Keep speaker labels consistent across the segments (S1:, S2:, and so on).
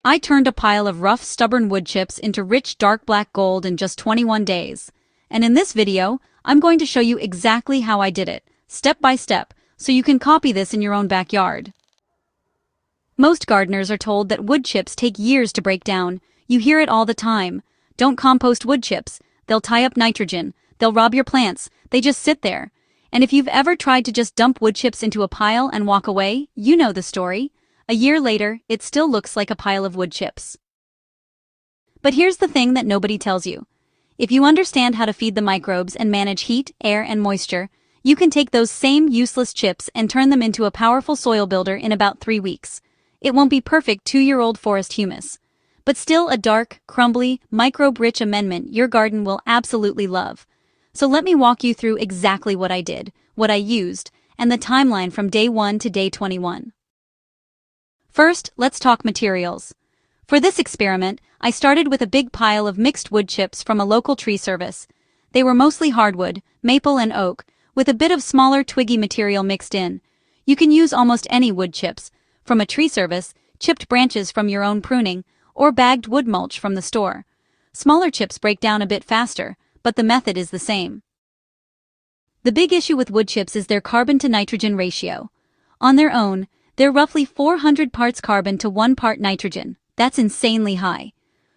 S1: I turned a pile of rough, stubborn wood chips into rich, dark black gold in just 21 days. And in this video, I'm going to show you exactly how I did it, step by step, so you can copy this in your own backyard. Most gardeners are told that wood chips take years to break down. You hear it all the time. Don't compost wood chips. They'll tie up nitrogen. They'll rob your plants. They just sit there. And if you've ever tried to just dump wood chips into a pile and walk away, you know the story. A year later, it still looks like a pile of wood chips. But here's the thing that nobody tells you. If you understand how to feed the microbes and manage heat, air, and moisture, you can take those same useless chips and turn them into a powerful soil builder in about 3 weeks. It won't be perfect 2-year-old forest humus, but still a dark, crumbly, microbe-rich amendment your garden will absolutely love. So let me walk you through exactly what I did, what I used, and the timeline from day 1 to day 21. First, let's talk materials. For this experiment, I started with a big pile of mixed wood chips from a local tree service. They were mostly hardwood, maple and oak, with a bit of smaller twiggy material mixed in. You can use almost any wood chips, from a tree service, chipped branches from your own pruning, or bagged wood mulch from the store. Smaller chips break down a bit faster, but the method is the same. The big issue with wood chips is their carbon-to-nitrogen ratio. On their own, they're roughly 400 parts carbon to 1 part nitrogen. That's insanely high.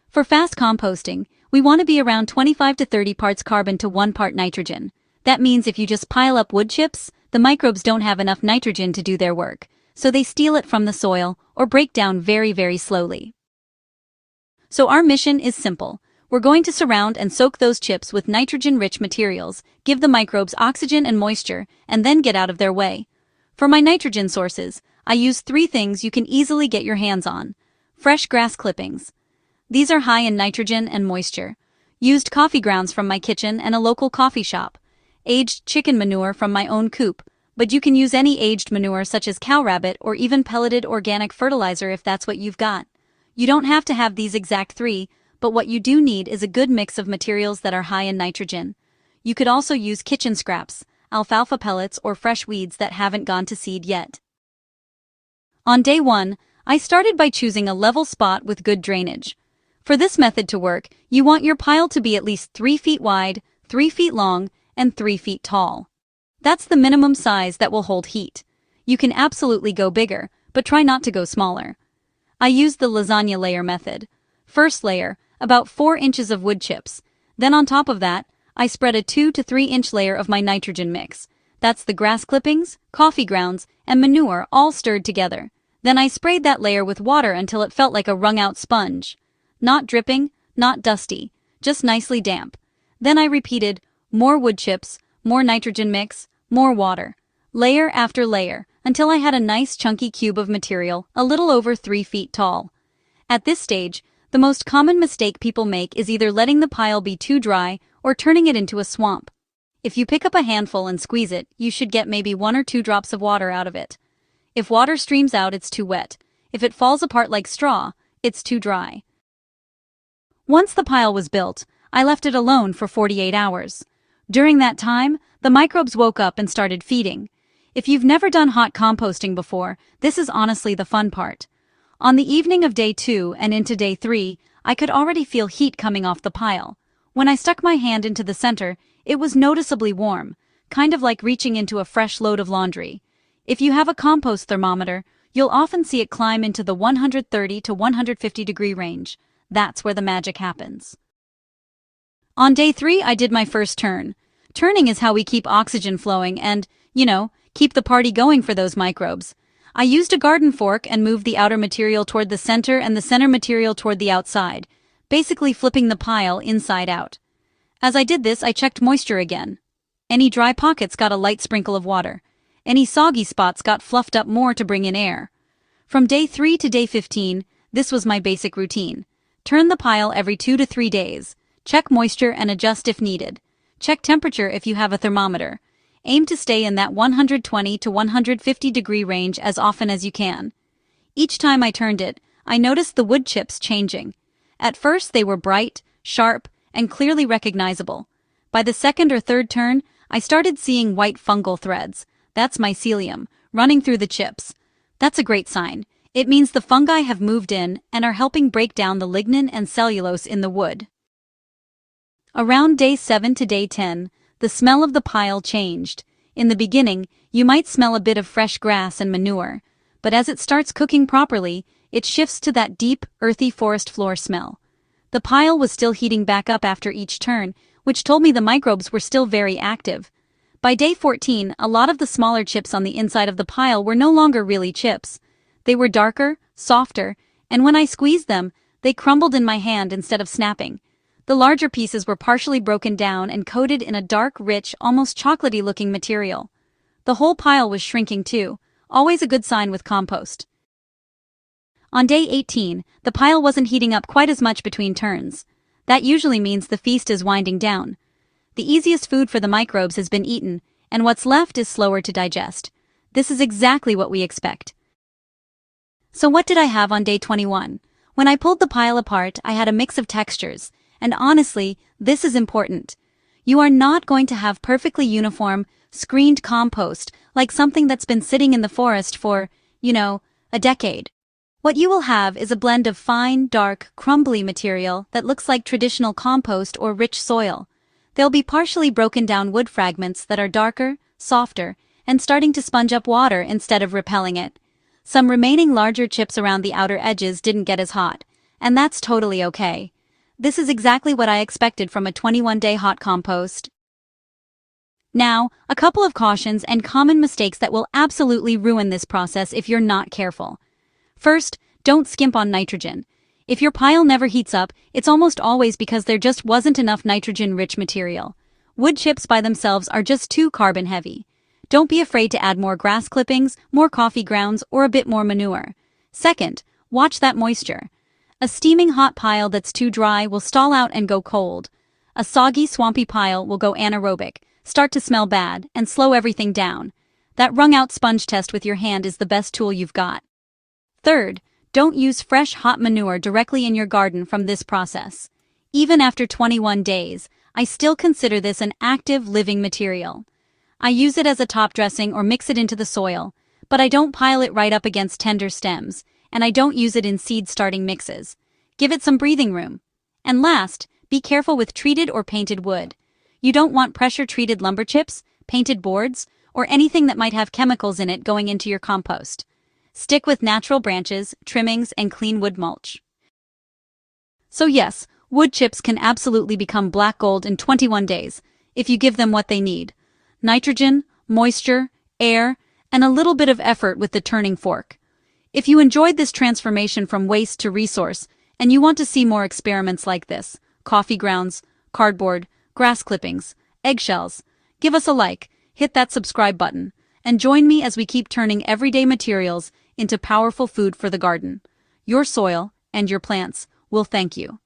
S1: For fast composting, we want to be around 25 to 30 parts carbon to 1 part nitrogen. That means if you just pile up wood chips, the microbes don't have enough nitrogen to do their work, so they steal it from the soil or break down very, very slowly. So our mission is simple. We're going to surround and soak those chips with nitrogen-rich materials, give the microbes oxygen and moisture, and then get out of their way. For my nitrogen sources, I use 3 things you can easily get your hands on. Fresh grass clippings. These are high in nitrogen and moisture. Used coffee grounds from my kitchen and a local coffee shop. Aged chicken manure from my own coop, but you can use any aged manure such as cow rabbit or even pelleted organic fertilizer if that's what you've got. You don't have to have these exact 3, but what you do need is a good mix of materials that are high in nitrogen. You could also use kitchen scraps, alfalfa pellets, or fresh weeds that haven't gone to seed yet. On day 1, I started by choosing a level spot with good drainage. For this method to work, you want your pile to be at least 3 feet wide, 3 feet long, and 3 feet tall. That's the minimum size that will hold heat. You can absolutely go bigger, but try not to go smaller. I used the lasagna layer method. First layer, about 4 inches of wood chips. Then on top of that, I spread a 2 to 3 inch layer of my nitrogen mix. That's the grass clippings, coffee grounds, and manure all stirred together. Then I sprayed that layer with water until it felt like a wrung-out sponge. Not dripping, not dusty, just nicely damp. Then I repeated, more wood chips, more nitrogen mix, more water, layer after layer, until I had a nice chunky cube of material a little over 3 feet tall. At this stage, the most common mistake people make is either letting the pile be too dry or turning it into a swamp. If you pick up a handful and squeeze it, you should get maybe 1 or 2 drops of water out of it. If water streams out, it's too wet. If it falls apart like straw, it's too dry. Once the pile was built, I left it alone for 48 hours. During that time, the microbes woke up and started feeding. If you've never done hot composting before, this is honestly the fun part. On the evening of day 2 and into day 3, I could already feel heat coming off the pile. When I stuck my hand into the center, it was noticeably warm, kind of like reaching into a fresh load of laundry. If you have a compost thermometer, you'll often see it climb into the 130 to 150 degree range. That's where the magic happens. On day 3, I did my first turn. Turning is how we keep oxygen flowing and, keep the party going for those microbes. I used a garden fork and moved the outer material toward the center and the center material toward the outside, basically flipping the pile inside out. As I did this, I checked moisture again. Any dry pockets got a light sprinkle of water. Any soggy spots got fluffed up more to bring in air. From day 3 to day 15, this was my basic routine. Turn the pile every 2 to 3 days. Check moisture and adjust if needed. Check temperature if you have a thermometer. Aim to stay in that 120 to 150 degree range as often as you can. Each time I turned it, I noticed the wood chips changing. At first they were bright, sharp, and clearly recognizable. By the second or third turn, I started seeing white fungal threads. That's mycelium, running through the chips. That's a great sign. It means the fungi have moved in and are helping break down the lignin and cellulose in the wood. Around day 7 to day 10, the smell of the pile changed. In the beginning, you might smell a bit of fresh grass and manure, but as it starts cooking properly, it shifts to that deep, earthy forest floor smell. The pile was still heating back up after each turn, which told me the microbes were still very active. By day 14, a lot of the smaller chips on the inside of the pile were no longer really chips. They were darker, softer, and when I squeezed them, they crumbled in my hand instead of snapping. The larger pieces were partially broken down and coated in a dark, rich, almost chocolatey-looking material. The whole pile was shrinking too, always a good sign with compost. On day 18, the pile wasn't heating up quite as much between turns. That usually means the feast is winding down. The easiest food for the microbes has been eaten, and what's left is slower to digest. This is exactly what we expect. So what did I have on day 21? When I pulled the pile apart, I had a mix of textures. And honestly, this is important. You are not going to have perfectly uniform, screened compost like something that's been sitting in the forest for, a decade. What you will have is a blend of fine, dark, crumbly material that looks like traditional compost or rich soil. There'll be partially broken down wood fragments that are darker, softer, and starting to sponge up water instead of repelling it. Some remaining larger chips around the outer edges didn't get as hot, and that's totally okay. This is exactly what I expected from a 21-day hot compost. Now, a couple of cautions and common mistakes that will absolutely ruin this process if you're not careful. First, don't skimp on nitrogen. If your pile never heats up, it's almost always because there just wasn't enough nitrogen-rich material. Wood chips by themselves are just too carbon-heavy. Don't be afraid to add more grass clippings, more coffee grounds, or a bit more manure. Second, watch that moisture. A steaming hot pile that's too dry will stall out and go cold. A soggy, swampy pile will go anaerobic, start to smell bad, and slow everything down. That wrung-out sponge test with your hand is the best tool you've got. Third, don't use fresh, hot manure directly in your garden from this process. Even after 21 days, I still consider this an active, living material. I use it as a top dressing or mix it into the soil, but I don't pile it right up against tender stems, and I don't use it in seed-starting mixes. Give it some breathing room. And last, be careful with treated or painted wood. You don't want pressure-treated lumber chips, painted boards, or anything that might have chemicals in it going into your compost. Stick with natural branches, trimmings, and clean wood mulch. So yes, wood chips can absolutely become black gold in 21 days, if you give them what they need: nitrogen, moisture, air, and a little bit of effort with the turning fork. If you enjoyed this transformation from waste to resource, and you want to see more experiments like this, coffee grounds, cardboard, grass clippings, eggshells, give us a like, hit that subscribe button, and join me as we keep turning everyday materials into powerful food for the garden. Your soil and your plants will thank you.